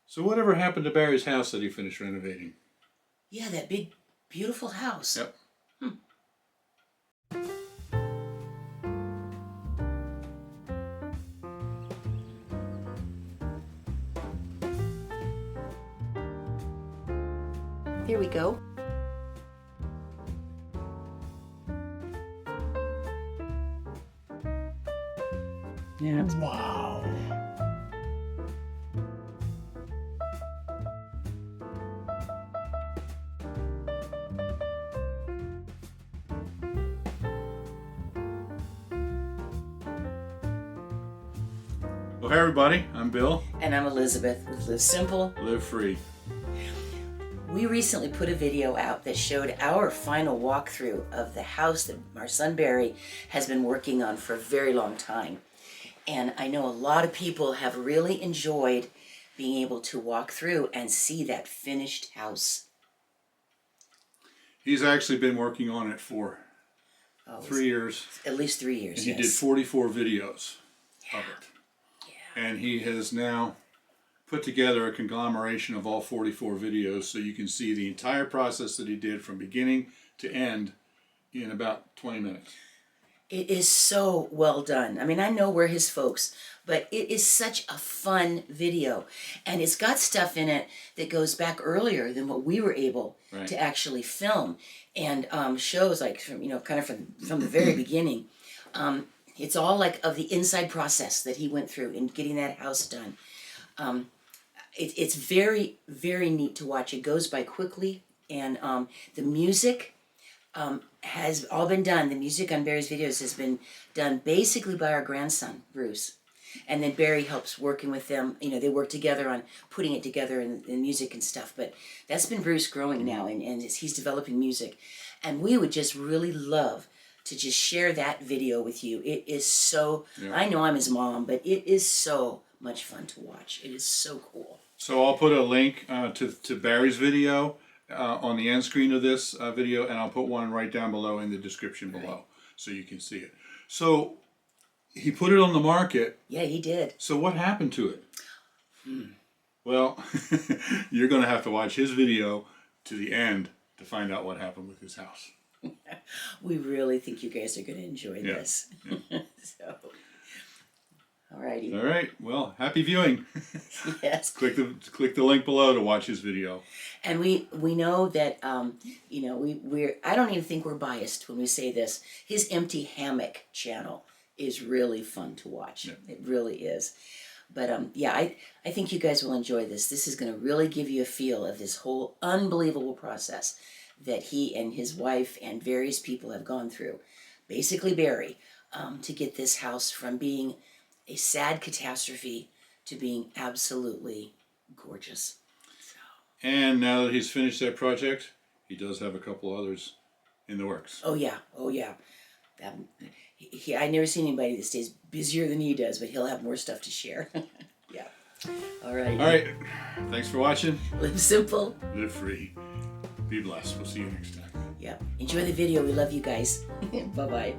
So whatever happened to Barry's house that he finished renovating? Yeah, that big, beautiful house. Yep. Here we go. Yeah. Wow. Well, hey everybody, I'm Bill. And I'm Elizabeth with Live Simple. Live free. We recently put a video out that showed our final walkthrough of the house that our son Barry has been working on for a very long time. And I know a lot of people have really enjoyed being able to walk through and see that finished house. He's actually been working on it for 3 years. At least 3 years, And he yes. did 44 videos of it. Yeah. And he has now put together a conglomeration of all 44 videos so you can see the entire process that he did from beginning to end in about 20 minutes. It is so well done. I mean, I know we're his folks, but it is such a fun video. And it's got stuff in it that goes back earlier than what we were able to actually film. And shows like, from, kind of from the very beginning. It's all like of the inside process that he went through in getting that house done. It's very, very neat to watch. It goes by quickly. And the music has all been done. The music on Barry's videos has been done basically by our grandson, Bruce. And then Barry helps working with them. They work together on putting it together in music and stuff. But that's been Bruce growing now, and he's developing music. And we would just really love to just share that video with you. It is so, I know I'm his mom, but it is so much fun to watch. It is so cool. So I'll put a link to Barry's video on the end screen of this video, and I'll put one right down below in the description below so you can see it. So he put it on the market. Yeah, he did. So what happened to it? Well, you're going to have to watch his video to the end to find out what happened with his house. We really think you guys are going to enjoy this. Yeah. So, alrighty. All right. Well, happy viewing. Yes. Click the link below to watch his video. And we know that we're I don't even think we're biased when we say this. His Empty Hammock channel is really fun to watch. Yeah. It really is. But I think you guys will enjoy this. This is going to really give you a feel of this whole unbelievable process that he and his wife and various people have gone through. Basically Barry, to get this house from being a sad catastrophe to being absolutely gorgeous. And now that he's finished that project, he does have a couple others in the works. Oh yeah. I never seen anybody that stays busier than he does, but he'll have more stuff to share. Yeah. All right. All right. Thanks for watching. Live simple. Live free. Be blessed. We'll see you next time. Yeah. Enjoy the video. We love you guys. Bye-bye.